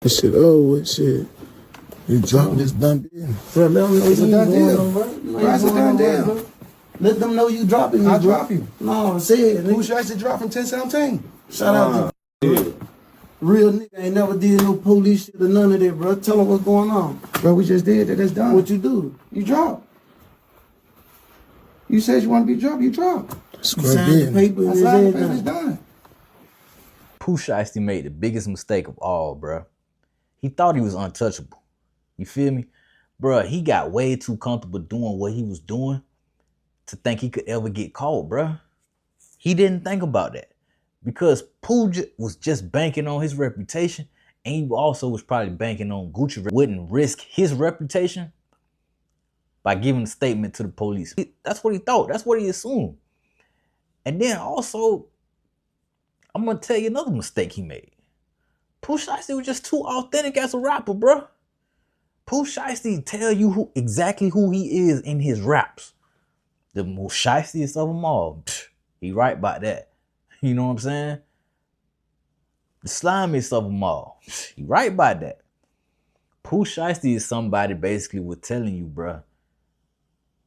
This shit over shit. You dropping this dumb bitch. Bro, let them know It's a you done going deal. on, bro. Bro, it's a done deal. Let them know you dropping me, I'll bro. drop you. No, say it, Pooh nigga. Shiesty dropped from 1017. Shout out to real nigga ain't never did no police shit or none of that, bro. Tell them what's going on. Bro, we just did that. That's done. What you do? You dropped. You said you want to be dropped. You dropped. You signed the paper and I it's signed the paper. It's everything. done. Pooh Shiesty made the biggest mistake of all, bruh. He thought he was untouchable. You feel me? Bruh, he got way too comfortable doing what he was doing to think he could ever get caught, bruh. He didn't think about that because Pooh was just banking on his reputation, and he also was probably banking on Gucci wouldn't risk his reputation by giving a statement to the police. That's what he thought. That's what he assumed. And then also, I'm gonna tell you another mistake he made. Pooh Shiesty was just too authentic as a rapper, bro. Pooh Shiesty tell you exactly who he is in his raps. The most shiestiest of them all. He right about that. You know what I'm saying? The slimiest of them all. He right about that. Pooh Shiesty is somebody basically was telling you, bro.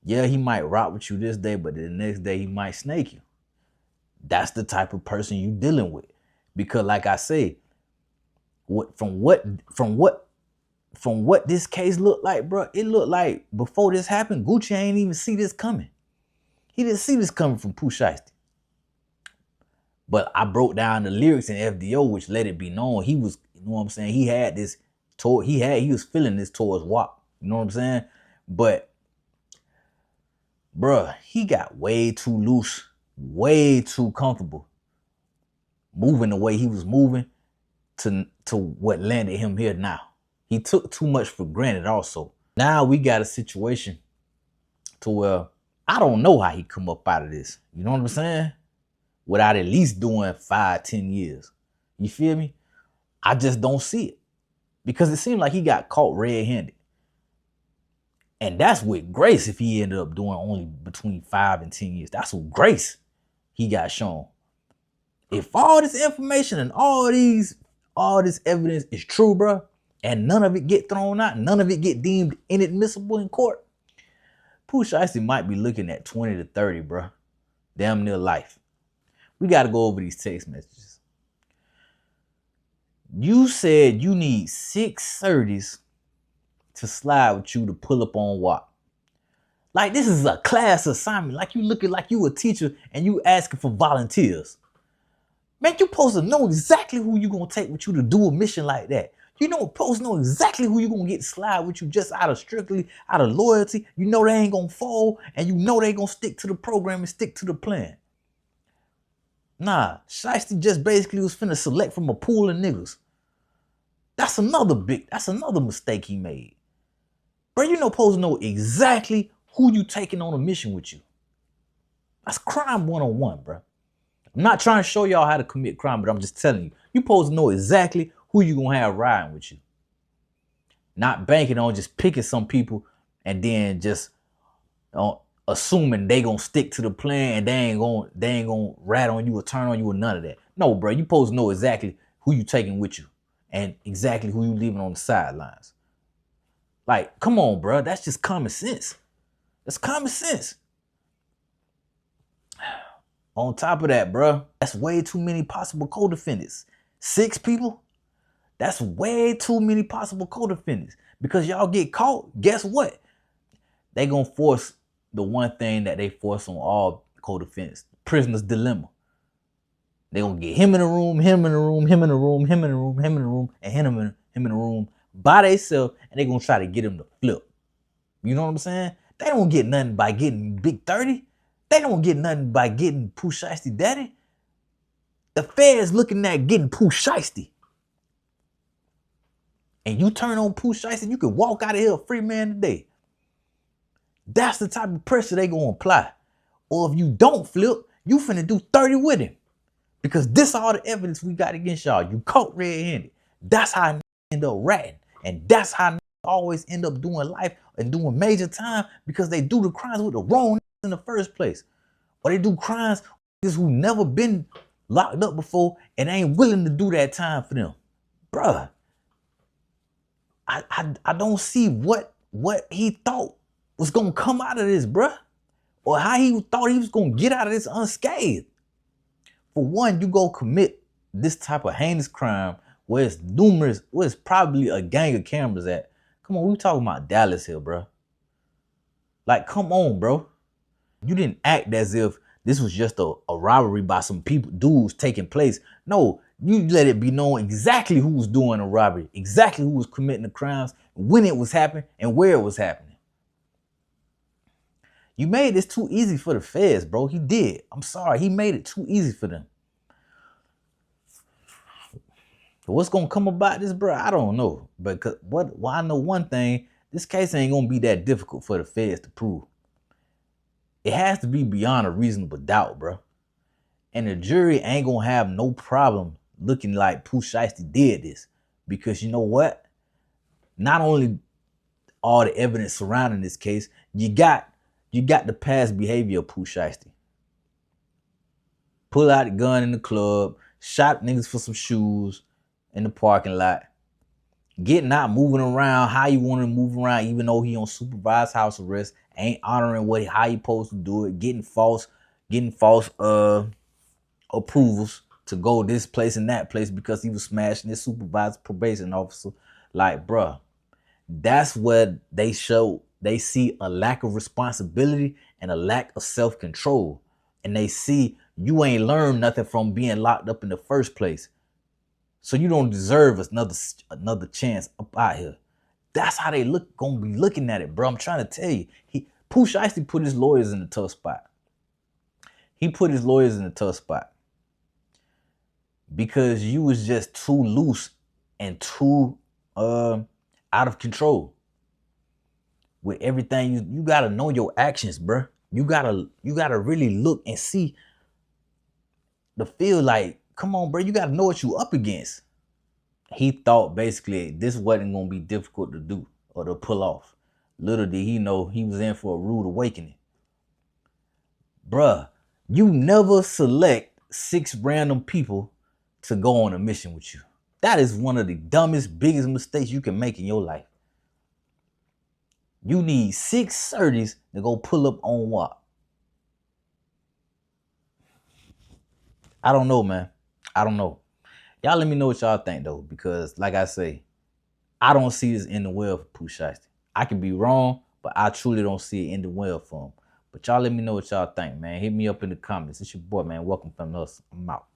Yeah, he might rock with you this day, but the next day he might snake you. That's the type of person you dealing with. Because like I say, from what this case looked like, bro, it looked like before this happened, Gucci ain't even see this coming. He didn't see this coming from Pooh Shiesty. But I broke down the lyrics in FDO, which let it be known he was, you know what I'm saying, he had this he was feeling this towards WAP. You know what I'm saying? But bruh, he got way too loose, way too comfortable moving the way he was moving to what landed him here now. He took too much for granted also. Now we got a situation to where I don't know how he come up out of this. You know what I'm saying? Without at least doing 5-10 years. You feel me? I just don't see it. Because it seemed like he got caught red-handed. And that's with grace if he ended up doing only between 5 and 10 years. That's with grace he got shown. If all this information and all this evidence is true, bro, and none of it get thrown out, none of it get deemed inadmissible in court, Pooh Shiesty might be looking at 20 to 30, bro. Damn near life. We got to go over these text messages. You said you need 6 30s to slide with you to pull up on WAP. Like this is a class assignment. Like you looking like you a teacher and you asking for volunteers. Man, you supposed to know exactly who you gonna take with you to do a mission like that. You know, supposed to know exactly who you gonna get to slide with you just strictly out of loyalty. You know they ain't gonna fall and you know they gonna stick to the program and stick to the plan. Nah, Shiesty just basically was finna select from a pool of niggas. That's another mistake he made. Bro, you know supposed to know exactly who you taking on a mission with you. That's crime 101, bro. I'm not trying to show y'all how to commit crime, but I'm just telling you. You supposed to know exactly who you gonna have riding with you. Not banking on just picking some people and then just assuming they gonna stick to the plan and they ain't gonna rat on you or turn on you or none of that. No, bro, you supposed to know exactly who you taking with you and exactly who you leaving on the sidelines. Like, come on, bro. That's just common sense. That's common sense. On top of that, bro, that's way too many possible co-defendants. 6 people? That's way too many possible co-defendants. Because y'all get caught, guess what? They gonna force the one thing that they force on all co-defendants, prisoner's dilemma. They gonna get him in the room, him in the room, him in the room, him in the room, him in the room, and him in the room by themselves, and they gonna try to get him to flip. You know what I'm saying? They don't get nothing by getting Big 30. They don't get nothing by getting Pooh Shiesty daddy. The feds looking at getting Pooh Shiesty. And you turn on Pooh Shiesty, you can walk out of here a free man today. That's the type of pressure they gonna apply. Or if you don't flip, you finna do 30 with him. Because this all the evidence we got against y'all. You caught red-handed. That's how end up ratting. And that's how always end up doing life and doing major time because they do the crimes with the wrong in the first place. Or they do crimes who never been locked up before and ain't willing to do that time for them. Bruh, I don't see what he thought was gonna come out of this, bruh. Or how he thought he was gonna get out of this unscathed. For one, you go commit this type of heinous crime where it's probably a gang of cameras at. Come on, we talking about Dallas here, bro. Like, come on, bro. You didn't act as if this was just a robbery by some dudes taking place. No, you let it be known exactly who was doing the robbery, exactly who was committing the crimes, when it was happening, and where it was happening. You made this too easy for the feds, bro. He did. I'm sorry. He made it too easy for them. What's going to come about this, bro? I don't know. But I know one thing. This case ain't going to be that difficult for the feds to prove. It has to be beyond a reasonable doubt, bro. And the jury ain't going to have no problem looking like Pooh Shiesty did this. Because you know what? Not only all the evidence surrounding this case, you got the past behavior of Pooh Shiesty. Pull out the gun in the club, shot niggas for some shoes in the parking lot, getting out, moving around how you want to move around, even though he on supervised house arrest, ain't honoring how he supposed to do it, getting false approvals to go this place and that place because he was smashing his supervised probation officer. Like, bruh, that's where they see a lack of responsibility and a lack of self-control. And they see you ain't learned nothing from being locked up in the first place. So you don't deserve another chance up out here. That's how they gonna be looking at it, bro. I'm trying to tell you. Pooh Shiesty put his lawyers in a tough spot. He put his lawyers in a tough spot. Because you was just too loose and too out of control. With everything, you gotta know your actions, bro. You gotta really look and see the feel like, come on, bro, you gotta know what you up against. He thought basically this wasn't gonna be difficult to do or to pull off. Little did he know he was in for a rude awakening. Bruh, you never select 6 random people to go on a mission with you. That is one of the dumbest, biggest mistakes you can make in your life. You need 6 30s to go pull up on what? I don't know, man. I don't know. Y'all let me know what y'all think, though, because like I say, I don't see this ending well for Pooh Shiesty. I can be wrong, but I truly don't see it ending well for him. But y'all let me know what y'all think, man. Hit me up in the comments. It's your boy, man. Welcome from us. I'm out.